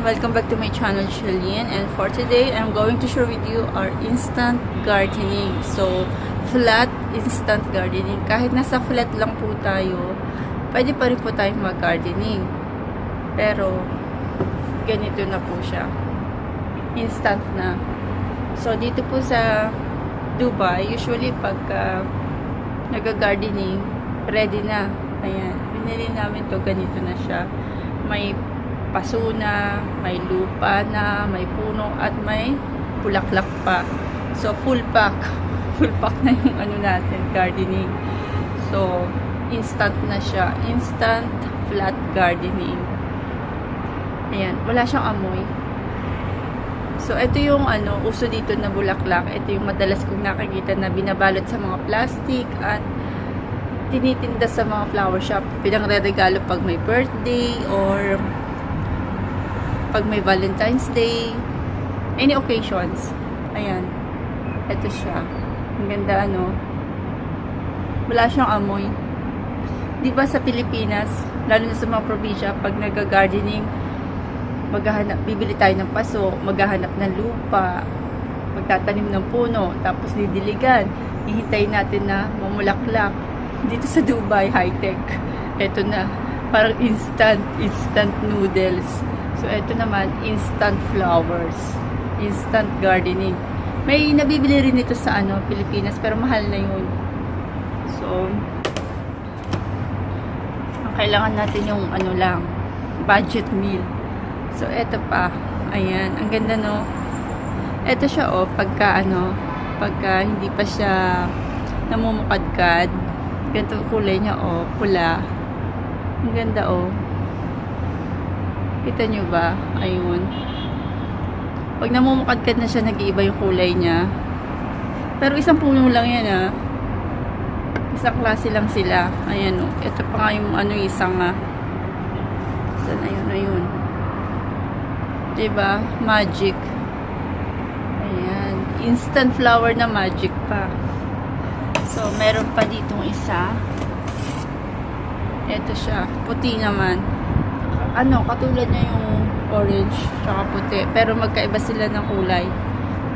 welcome back to my channel, Shalene, and for today I'm going to share with you our instant gardening. So flat instant gardening, kahit nasa flat lang po tayo, pwede pa rin po tayong mag-gardening, pero ganito na po siya, instant na. So dito po sa Dubai, usually pagka nag-gardening, ready na. Ayan, binili namin to, ganito na siya. May paso na, may lupa na, may puno, at may bulaklak pa. So, full pack. Full pack na yung ano natin, gardening. So, instant na siya. Instant flat gardening. Ayan, wala siyang amoy. So, ito yung ano, uso dito na bulaklak. Ito yung madalas kong nakikita na binabalot sa mga plastic at tinitinda sa mga flower shop. Pinangre-regalo pag may birthday or pag may Valentine's Day, any occasions. Ayan, ito siya. Ang ganda, ano, wala siyang amoy. Diba sa Pilipinas, lalo na sa mga probinsya, pag nag-gardening, bibili tayo ng paso, maghahanap ng lupa, magtatanim ng puno, tapos didiligan, hihintayin natin na mamulaklak. Dito sa Dubai, high-tech. Ito na, parang instant noodles. So, ito naman, instant flowers. Instant gardening. May nabibili rin ito sa ano, Pilipinas, pero mahal na yun. So, ang kailangan natin yung ano lang, budget meal. So, ito pa. Ayan, ang ganda, no? Ito siya, oh, pagka hindi pa siya namumukadkad. Ganito kulay niya, oh, pula. Ang ganda, oh. Kita nyo ba? Ayun. Pag namumukadkad na siya, nag-iiba yung kulay niya. Pero isang puno lang yan, ah. Isang klase lang sila. Ayan, oh. Ito pa nga yung ano, isang, saan ayun. Diba? Magic. Ayan. Instant flower na magic pa. So, meron pa ditong isa. Ito siya. Puti naman. Ano, katulad niya yung orange tsaka puti. Pero magkaiba sila ng kulay.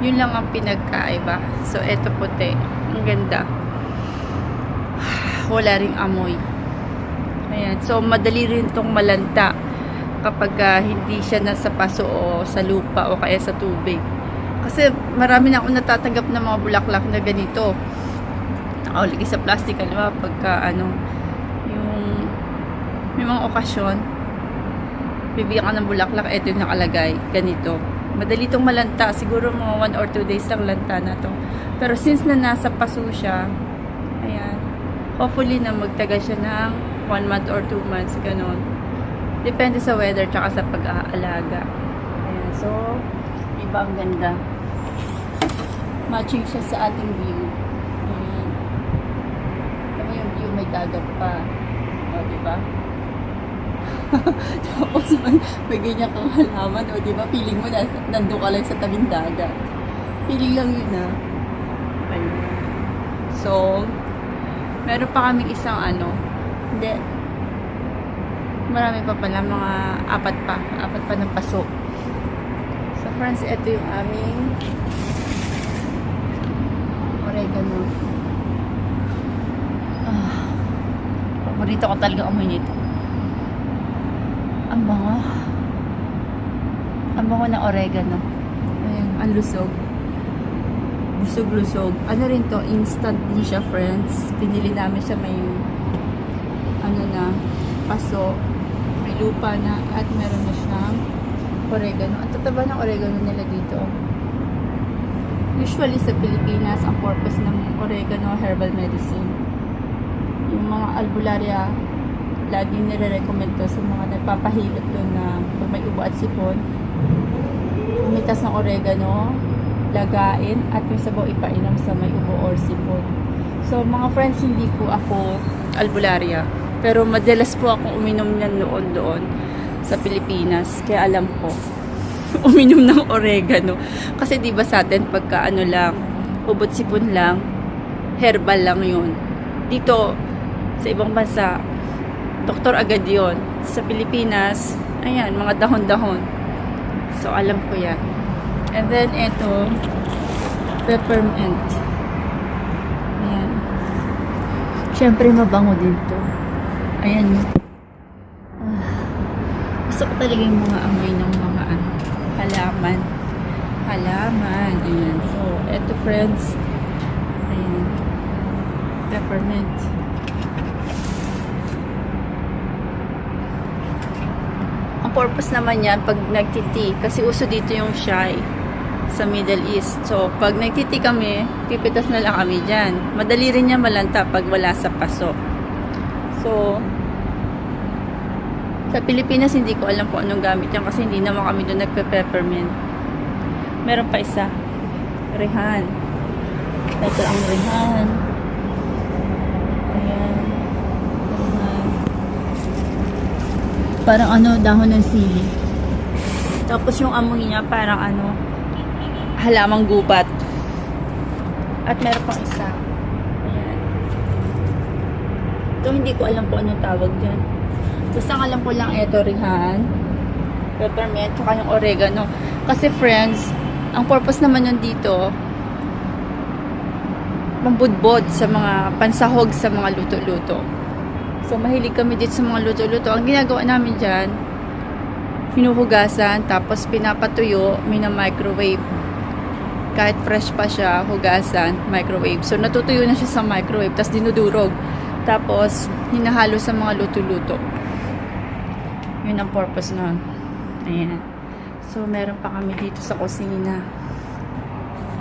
Yun lang ang pinagkaiba. So, ito puti. Ang ganda. Wala ring amoy. Ayan. So, madali rin itong malanta kapag hindi siya nasa paso o sa lupa o kaya sa tubig. Kasi marami na akong natatanggap ng mga bulaklak na ganito. Nakauligi sa plastic, ano ba, pagka yung may mga okasyon, bibigyan ka ng bulaklak, eto yung nakalagay, ganito. Madali itong malanta, siguro mga 1 or 2 days lang lanta na to. Pero since na nasa paso siya, ayan, hopefully na magtagal siya ng 1 month or 2 months, ganon. Depende sa weather tsaka sa pag-aalaga. Ayan, so, iba ang ganda. Matching siya sa ating view. May dagat pa. O, diba? Tapos may ganyan kang halaman. O, diba? Feeling mo nandun ka lang sa tabing dagat. Feeling lang yun, ha? Ayun. So, meron pa kaming isang hindi. Marami pa pala. Mga apat pa ng paso. So, friends, ito yung aming oregano. Paborito ko talaga amoy nito. Ang bango ng oregano. Ayan, ang lusog. Lusog. Ano rin to, instant din siya, friends. Pinili namin siya, may paso, may lupa na, at meron na siyang oregano. Ang tataba ng oregano nila dito. Usually sa Pilipinas, ang purpose ng oregano, herbal medicine. Yung mga albularya, laging nire-recommend to sa mga nagpapahilot doon na pag may ubo at sipon, umitas ng oregano, lagain, at yung sabaw ipainom sa may ubo or sipon. So, mga friends, hindi po ako albularya, pero madalas po ako uminom niyan doon sa Pilipinas, kaya alam ko uminom ng oregano. Kasi diba sa atin, pagka lang, ubot sipon lang, herbal lang yun. Dito, sa ibang bansa, doktor agad yon. Sa Pilipinas, ayan, mga dahon-dahon. So, alam ko yan. And then, ito, peppermint. Ayan. Siyempre, mabango din to. Ayan. Gusto ko talaga yung mga amoy ng mga halaman. Halaman. Ayan. So, eto friends. Ayan. Peppermint. Ang purpose naman yan, pag nagtiti, kasi uso dito yung shy sa Middle East. So, pag nagtiti kami, pipitas na lang kami dyan. Madali rin niya malanta pag wala sa paso. So, sa Pilipinas, hindi ko alam kung anong gamit yan kasi hindi naman kami doon nagpe-peppermint. Meron pa isa. Rehan. Ito ang rehan. Ayan. Rehan. Parang dahon ng sili. Tapos yung amoy niya parang halamang gubat. At meron pang isa. Ayan. Ito hindi ko alam kung anong tawag dyan. Basta alam ko lang ito, rehan, peppermint, tsaka yung oregano. Kasi friends, ang purpose naman nun dito, pambudbod sa mga pansahog sa mga luto-luto. So, mahilig kami dito sa mga luto-luto. Ang ginagawa namin dyan, hinuhugasan, tapos pinapatuyo, mina-microwave. Kahit fresh pa siya, hugasan, microwave. So, natutuyo na siya sa microwave, tapos dinudurog. Tapos, hinahalo sa mga luto-luto. Yun ang purpose nun. Ayan. So, meron pa kami dito sa kusina.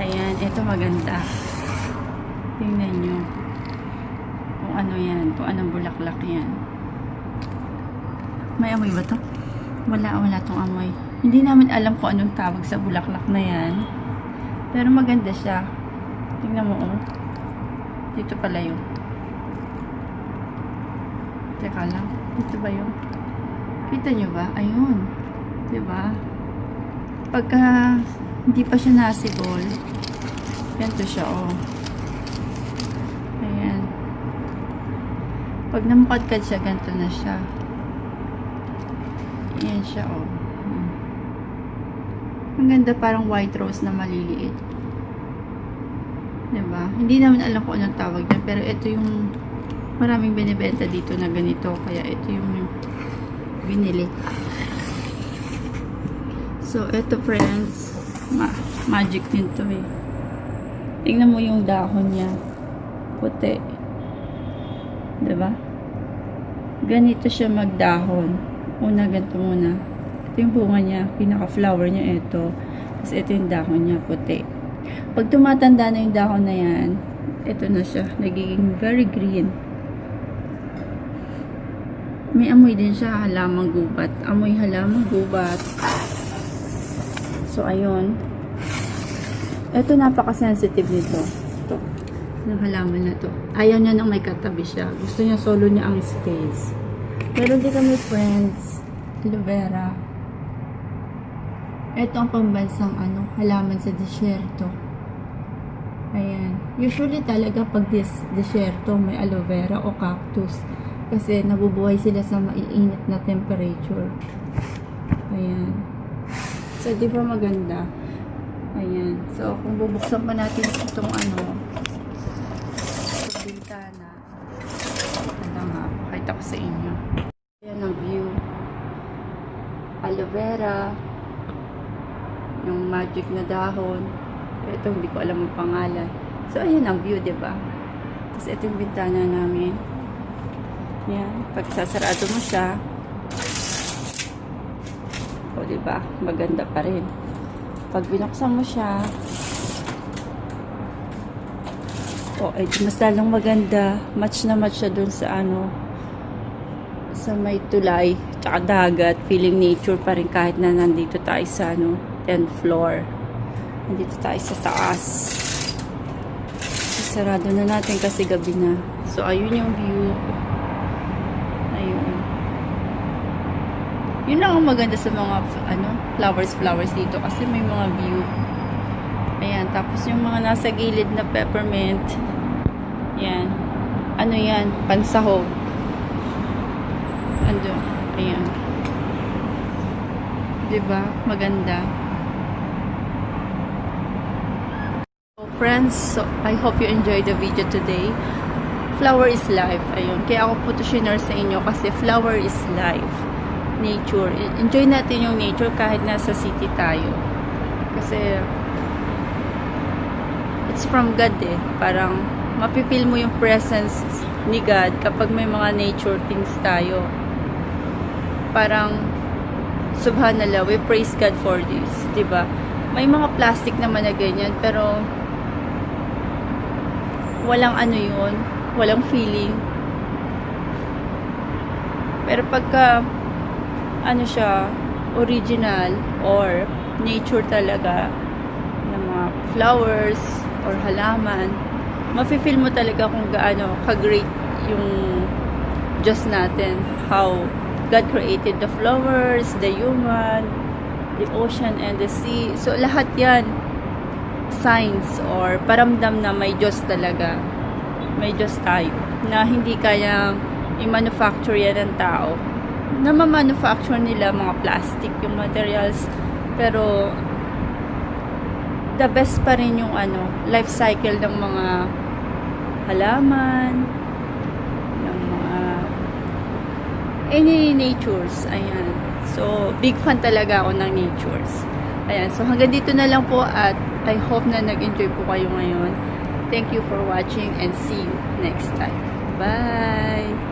Ayan. Ito maganda. Tingnan nyo. Kung ano yan. Kung anong bulaklak yan. May amoy ba to? Wala tong amoy. Hindi namin alam kung anong tawag sa bulaklak na yan. Pero maganda siya. Tingnan mo, oh. Dito pala yun. Teka lang. Dito ba yun? Kita nyo ba? Ayun. Diba? Pagka hindi pa siya nasibol, ganito siya, oh. Ayan. Pag namukadkad siya, ganito na siya. Ayan siya, oh. Ang ganda, parang white rose na maliliit. Diba? Hindi namin alam kung anong tawag yan, pero ito yung maraming binibenta dito na ganito. Kaya ito yung binili. So, ito friends, magic din to eh. Tingnan mo yung dahon niya. Puti. Diba? Ganito siya magdahon. Una, ganito muna. Ito yung bunga niya. Pinaka-flower niya ito. Tapos ito yung dahon niya, puti. Pag tumatanda na yung dahon na yan, ito na siya. Nagiging very green. May amoy din siya, halamang gubat. Amoy halamang gubat. So, ayun. Ito, napaka-sensitive nito. Ito. Yung halaman na to. Ayaw niya nang may katabi siya. Gusto niya solo niya ang space. Pero di kami friends. Aloe vera. Ito ang pambansang halaman sa disyerto. Ayan. Usually talaga pag disyerto may aloe vera o cactus. Kasi nabubuhay sila sa maiinit na temperature. Ayan. So, di ba maganda? Ayan. So, kung bubuksan pa natin itong itong bintana. Ito nga. Pakita ko sa inyo. Ayan ang view. Aloe vera. Yung magic na dahon. Ito, hindi ko alam ang pangalan. So, ayan ang view, di ba? Tapos, ito yung bintana namin. Yan. Pag sasarado mo siya, o diba, maganda pa rin. Pag binuksan mo siya, mas lalong maganda. Match na match siya dun sa sa may tulay, tsaka dagat. Feeling nature pa rin kahit na nandito tayo sa 10th floor. Nandito tayo sa taas. Sarado na natin kasi gabi na. So, ayun yung view. Yun lang ang maganda sa mga flowers dito kasi may mga view. Ayan, tapos yung mga nasa gilid na peppermint. Yan. Yan? Pansahog. Ayan. 'Diba? Maganda. So, friends, so I hope you enjoyed the video today. Flower is life. Ayun. Kaya ako po to share sa inyo kasi flower is life. Nature. Enjoy natin yung nature kahit nasa city tayo. Kasi it's from God eh. Parang mapipil mo yung presence ni God kapag may mga nature things tayo. Parang subhanallah, we praise God for this, 'di ba? May mga plastic naman na ganyan pero walang ano 'yun, walang feeling. Pero pagka ano siya, original or nature talaga ng mga flowers or halaman, mafe-feel mo talaga kung gaano ka-great yung Diyos natin, how God created the flowers, the human, the ocean and the sea. So lahat yan signs or paramdam na may Diyos talaga, may Diyos tayo na hindi kayang i-manufacture yan ng tao. Na ma-manufacture nila mga plastic, yung materials, pero the best pa rin yung ano, life cycle ng mga halaman, ng mga any natures. Ayan. So, big fan talaga ako ng natures. Ayan. So, hanggang dito na lang po at I hope na nag-enjoy po kayo ngayon. Thank you for watching and see you next time. Bye!